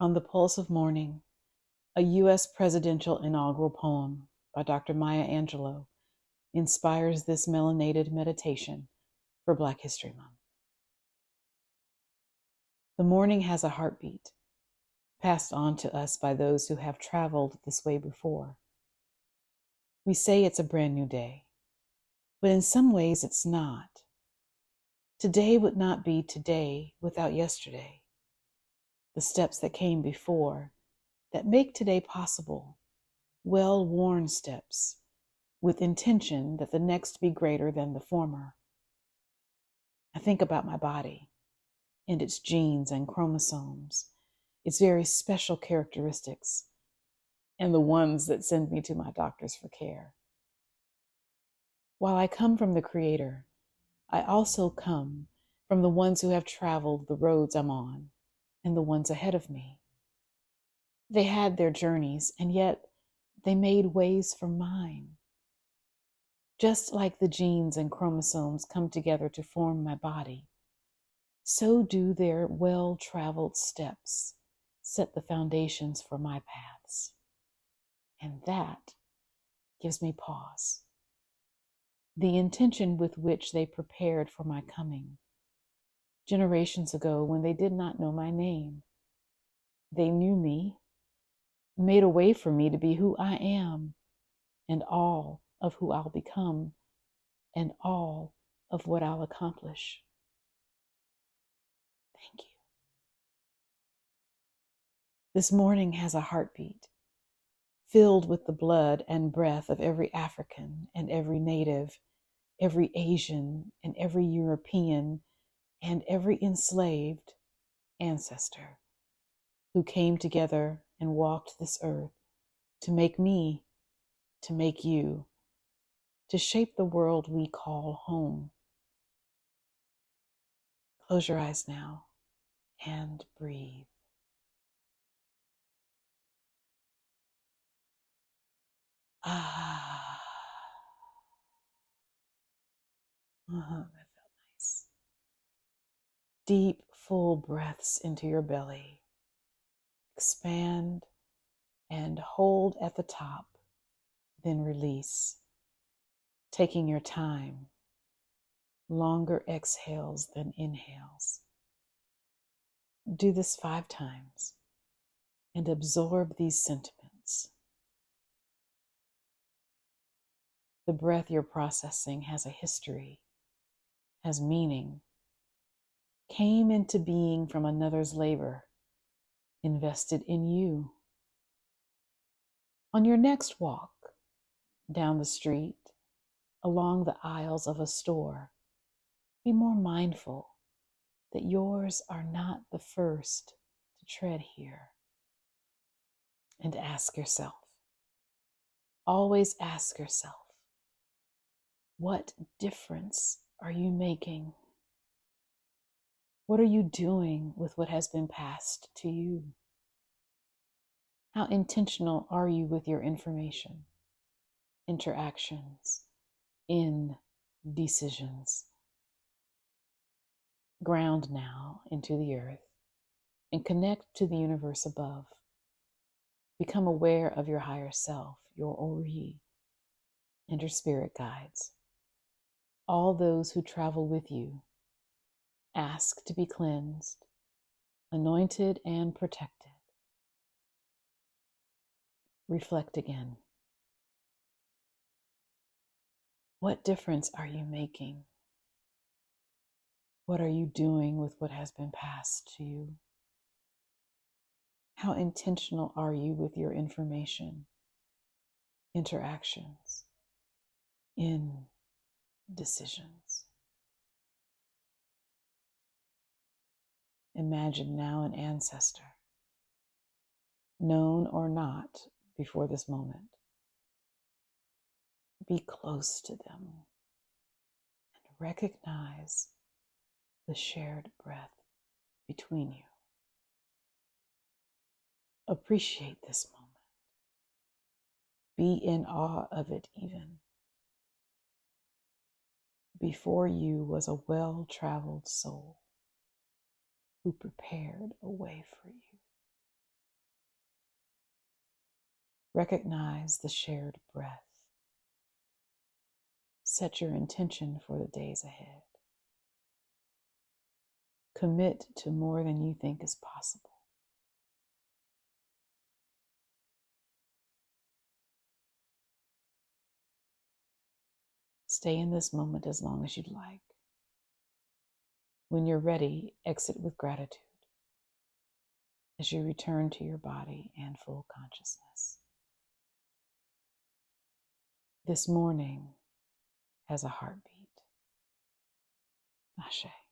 On the Pulse of Morning, a U.S. presidential inaugural poem by Dr. Maya Angelou inspires this melanated meditation for Black History Month. The morning has a heartbeat, passed on to us by those who have traveled this way before. We say it's a brand new day, but in some ways it's not. Today would not be today without yesterday. The steps that came before that make today possible, well-worn steps, with intention that the next be greater than the former. I think about my body and its genes and chromosomes, its very special characteristics, and the ones that send me to my doctors for care. While I come from the Creator, I also come from the ones who have traveled the roads I'm on and the ones ahead of me. They had their journeys, and yet they made ways for mine. Just like the genes and chromosomes come together to form my body, so do their well-traveled steps set the foundations for my paths. And that gives me pause. The intention with which they prepared for my coming. Generations ago, when they did not know my name, they knew me, made a way for me to be who I am, and all of who I'll become, and all of what I'll accomplish. Thank you. This morning has a heartbeat, filled with the blood and breath of every African and every Native, every Asian and every European, and every enslaved ancestor who came together and walked this earth to make me, to make you, to shape the world we call home. Close your eyes now and breathe. That felt nice. Deep, full breaths into your belly. Expand and hold at the top, then release, taking your time, longer exhales than inhales. Do this 5 times and absorb these sentiments. The breath you're processing has a history, has meaning, came into being from another's labor, invested in you. On your next walk, down the street, along the aisles of a store, be more mindful that yours are not the first to tread here. And ask yourself, always ask yourself, what difference are you making? What are you doing with what has been passed to you? How intentional are you with your information, interactions, decisions? Ground now into the earth and connect to the universe above. Become aware of your higher self, your Ori, and your spirit guides. All those who travel with you, ask to be cleansed, anointed, and protected. Reflect again. What difference are you making? What are you doing with what has been passed to you? How intentional are you with your information, interactions, decisions? Imagine now an ancestor, known or not before this moment. Be close to them and recognize the shared breath between you. Appreciate this moment. Be in awe of it even. Before you was a well-traveled soul who prepared a way for you. Recognize the shared breath. Set your intention for the days ahead. Commit to more than you think is possible. Stay in this moment as long as you'd like. When you're ready, exit with gratitude as you return to your body and full consciousness. This morning has a heartbeat. Ashe.